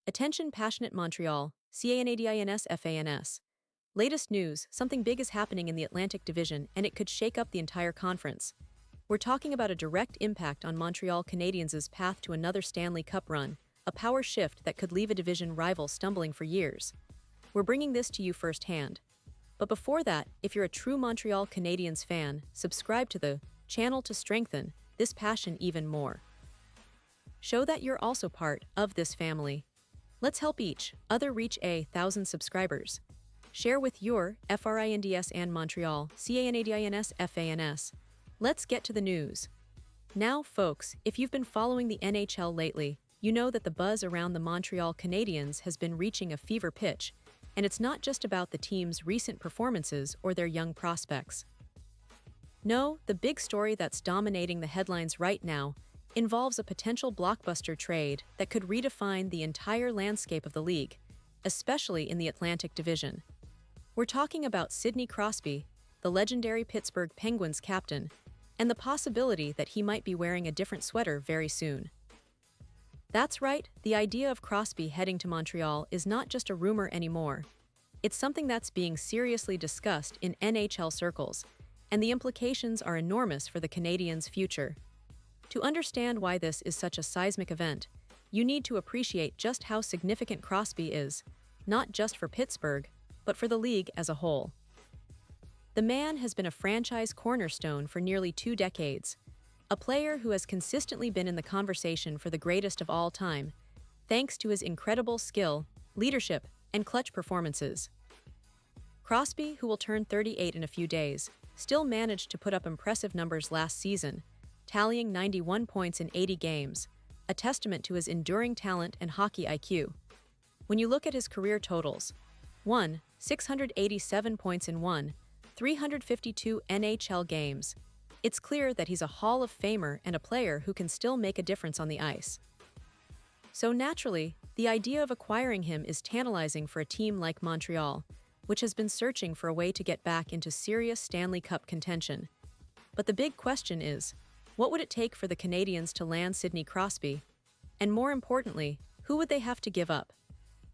Attention passionate Montreal, Canadiens fans. Latest news, something big is happening in the Atlantic Division and it could shake up the entire conference. We're talking about a direct impact on Montreal Canadiens' path to another Stanley Cup run, a power shift that could leave a division rival stumbling for years. We're bringing this to you firsthand. But before that, if you're a true Montreal Canadiens fan, subscribe to the channel to strengthen this passion even more. Show that you're also part of this family. Let's help each other reach 1,000 subscribers. Share with your FRINDS and Montreal Canadiens fans. Let's get to the news. Now, folks, if you've been following the NHL lately, you know that the buzz around the Montreal Canadiens has been reaching a fever pitch, and it's not just about the team's recent performances or their young prospects. No, the big story that's dominating the headlines right now involves a potential blockbuster trade that could redefine the entire landscape of the league, especially in the Atlantic Division. We're talking about Sidney Crosby, the legendary Pittsburgh Penguins captain, and the possibility that he might be wearing a different sweater very soon. That's right, the idea of Crosby heading to Montreal is not just a rumor anymore. It's something that's being seriously discussed in NHL circles, and the implications are enormous for the Canadiens' future. To understand why this is such a seismic event, you need to appreciate just how significant Crosby is, not just for Pittsburgh, but for the league as a whole. The man has been a franchise cornerstone for nearly 2 decades, a player who has consistently been in the conversation for the greatest of all time, thanks to his incredible skill, leadership, and clutch performances. Crosby, who will turn 38 in a few days, still managed to put up impressive numbers last season, tallying 91 points in 80 games, a testament to his enduring talent and hockey IQ. When you look at his career totals, 687 points in 352 NHL games, it's clear that he's a Hall of Famer and a player who can still make a difference on the ice. So naturally, the idea of acquiring him is tantalizing for a team like Montreal, which has been searching for a way to get back into serious Stanley Cup contention. But the big question is, what would it take for the Canadiens to land Sidney Crosby? And more importantly, who would they have to give up?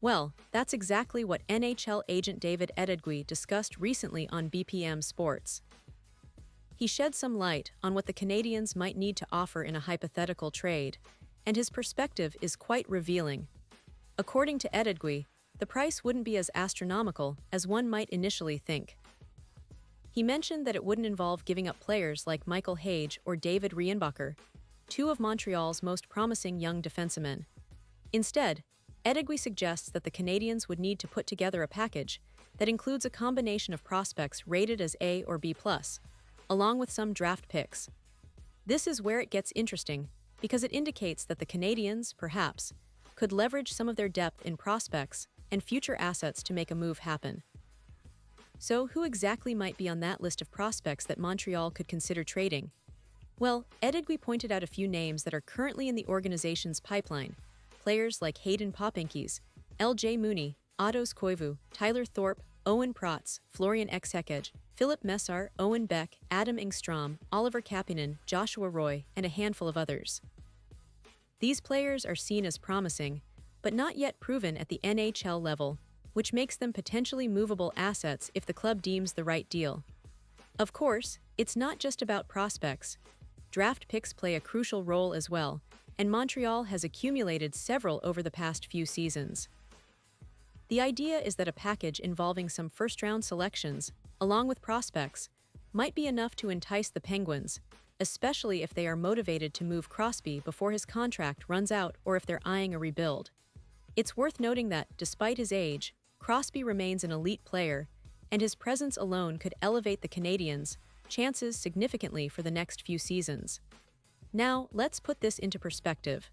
Well, that's exactly what NHL agent David Edegui discussed recently on BPM Sports. He shed some light on what the Canadiens might need to offer in a hypothetical trade, and his perspective is quite revealing. According to Edegui, the price wouldn't be as astronomical as one might initially think. He mentioned that it wouldn't involve giving up players like Michael Hage or David Rienbacher, 2 of Montreal's most promising young defensemen. Instead, Edegui suggests that the Canadiens would need to put together a package that includes a combination of prospects rated as A or B+, along with some draft picks. This is where it gets interesting, because it indicates that the Canadiens, perhaps, could leverage some of their depth in prospects and future assets to make a move happen. So, who exactly might be on that list of prospects that Montreal could consider trading? Well, Edegui pointed out a few names that are currently in the organization's pipeline. Players like Hayden Popinkies, L.J. Mooney, Ottos Koivu, Tyler Thorpe, Owen Protz, Florian Exekej, Philip Messar, Owen Beck, Adam Engstrom, Oliver Kapanen, Joshua Roy, and a handful of others. These players are seen as promising, but not yet proven at the NHL level, which makes them potentially movable assets if the club deems the right deal. Of course, it's not just about prospects. Draft picks play a crucial role as well, and Montreal has accumulated several over the past few seasons. The idea is that a package involving some first-round selections, along with prospects, might be enough to entice the Penguins, especially if they are motivated to move Crosby before his contract runs out or if they're eyeing a rebuild. It's worth noting that, despite his age, Crosby remains an elite player, and his presence alone could elevate the Canadiens' chances significantly for the next few seasons. Now, let's put this into perspective.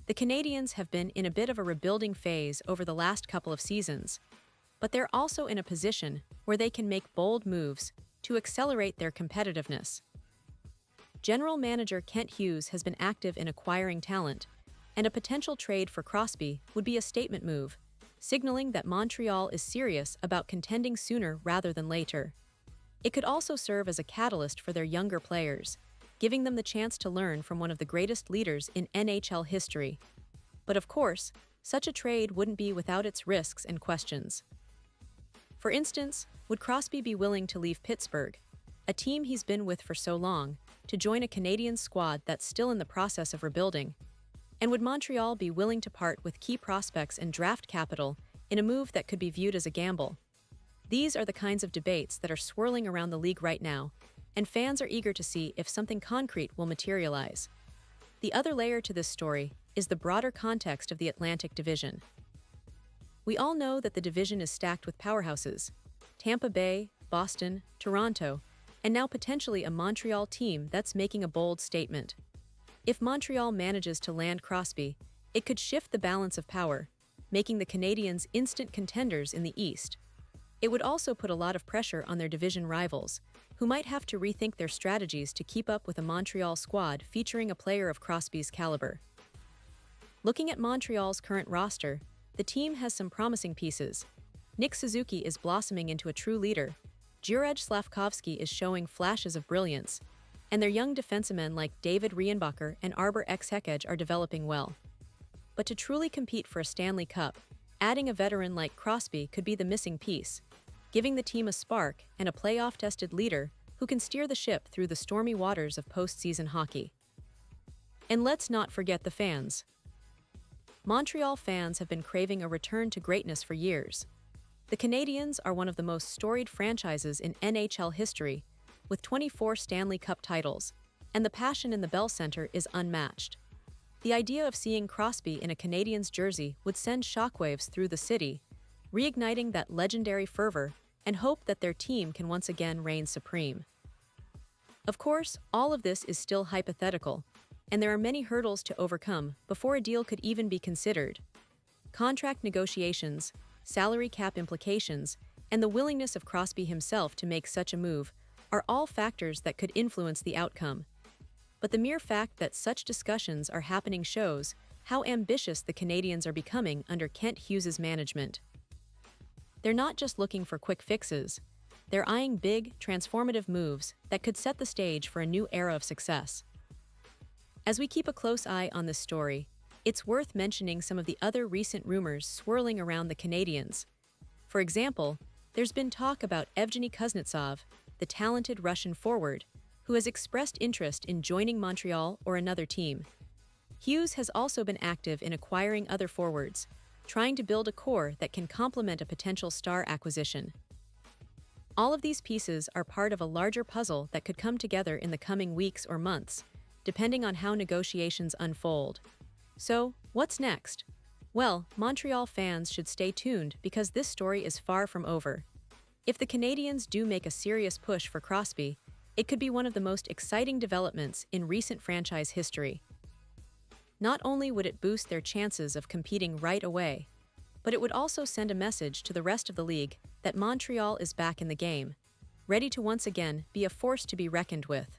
The Canadiens have been in a bit of a rebuilding phase over the last couple of seasons, but they're also in a position where they can make bold moves to accelerate their competitiveness. General manager Kent Hughes has been active in acquiring talent, and a potential trade for Crosby would be a statement move, signaling that Montreal is serious about contending sooner rather than later. It could also serve as a catalyst for their younger players, giving them the chance to learn from one of the greatest leaders in NHL history. But of course, such a trade wouldn't be without its risks and questions. For instance, would Crosby be willing to leave Pittsburgh, a team he's been with for so long, to join a Canadiens squad that's still in the process of rebuilding? And would Montreal be willing to part with key prospects and draft capital in a move that could be viewed as a gamble? These are the kinds of debates that are swirling around the league right now, and fans are eager to see if something concrete will materialize. The other layer to this story is the broader context of the Atlantic Division. We all know that the division is stacked with powerhouses: Tampa Bay, Boston, Toronto, and now potentially a Montreal team that's making a bold statement. If Montreal manages to land Crosby, it could shift the balance of power, making the Canadiens instant contenders in the East. It would also put a lot of pressure on their division rivals, who might have to rethink their strategies to keep up with a Montreal squad featuring a player of Crosby's caliber. Looking at Montreal's current roster, the team has some promising pieces. Nick Suzuki is blossoming into a true leader, Juraj Slavkovsky is showing flashes of brilliance, and their young defensemen like David Rienbacher and Arbor Hekej are developing well. But to truly compete for a Stanley Cup, adding a veteran like Crosby could be the missing piece, giving the team a spark and a playoff-tested leader who can steer the ship through the stormy waters of postseason hockey. And let's not forget the fans. Montreal fans have been craving a return to greatness for years. The Canadiens are one of the most storied franchises in NHL history, with 24 Stanley Cup titles, and the passion in the Bell Center is unmatched. The idea of seeing Crosby in a Canadiens jersey would send shockwaves through the city, reigniting that legendary fervor and hope that their team can once again reign supreme. Of course, all of this is still hypothetical, and there are many hurdles to overcome before a deal could even be considered. Contract negotiations, salary cap implications, and the willingness of Crosby himself to make such a move are all factors that could influence the outcome. But the mere fact that such discussions are happening shows how ambitious the Canadiens are becoming under Kent Hughes' management. They're not just looking for quick fixes, they're eyeing big, transformative moves that could set the stage for a new era of success. As we keep a close eye on this story, it's worth mentioning some of the other recent rumors swirling around the Canadiens. For example, there's been talk about Evgeny Kuznetsov, the talented Russian forward, who has expressed interest in joining Montreal or another team. Hughes has also been active in acquiring other forwards, trying to build a core that can complement a potential star acquisition. All of these pieces are part of a larger puzzle that could come together in the coming weeks or months, depending on how negotiations unfold. So, what's next? Well, Montreal fans should stay tuned because this story is far from over. If the Canadiens do make a serious push for Crosby, it could be one of the most exciting developments in recent franchise history. Not only would it boost their chances of competing right away, but it would also send a message to the rest of the league that Montreal is back in the game, ready to once again be a force to be reckoned with.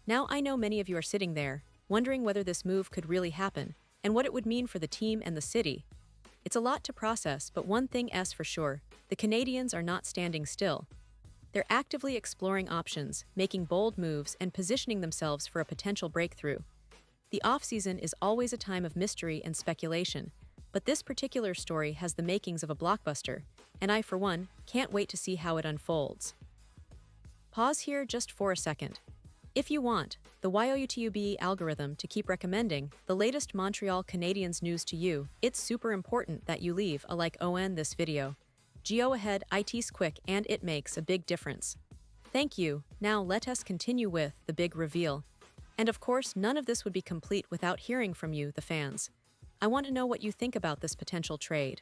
Now I know many of you are sitting there, wondering whether this move could really happen, and what it would mean for the team and the city. It's a lot to process, but one thing is for sure, the Canadiens are not standing still. They're actively exploring options, making bold moves, and positioning themselves for a potential breakthrough. The offseason is always a time of mystery and speculation, but this particular story has the makings of a blockbuster, and I, for one, can't wait to see how it unfolds. Pause here just for a second. If you want the YouTube algorithm to keep recommending the latest Montreal Canadiens news to you, it's super important that you leave a like on this video. Go ahead, it's quick and it makes a big difference. Thank you. Now let us continue with the big reveal. And of course, none of this would be complete without hearing from you, the fans. I want to know what you think about this potential trade.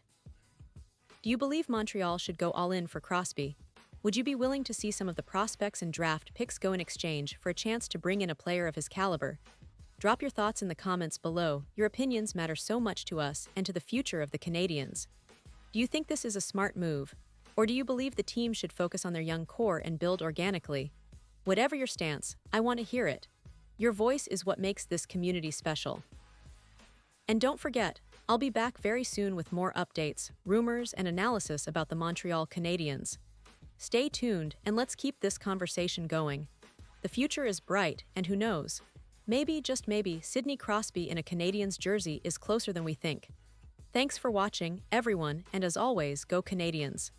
Do you believe Montreal should go all in for Crosby? Would you be willing to see some of the prospects and draft picks go in exchange for a chance to bring in a player of his caliber? Drop your thoughts in the comments below. Your opinions matter so much to us and to the future of the Canadiens. Do you think this is a smart move? Or do you believe the team should focus on their young core and build organically? Whatever your stance, I want to hear it. Your voice is what makes this community special. And don't forget, I'll be back very soon with more updates, rumors, and analysis about the Montreal Canadiens. Stay tuned and let's keep this conversation going. The future is bright, and who knows? Maybe, just maybe, Sidney Crosby in a Canadiens jersey is closer than we think. Thanks for watching, everyone, and as always, go Canadiens.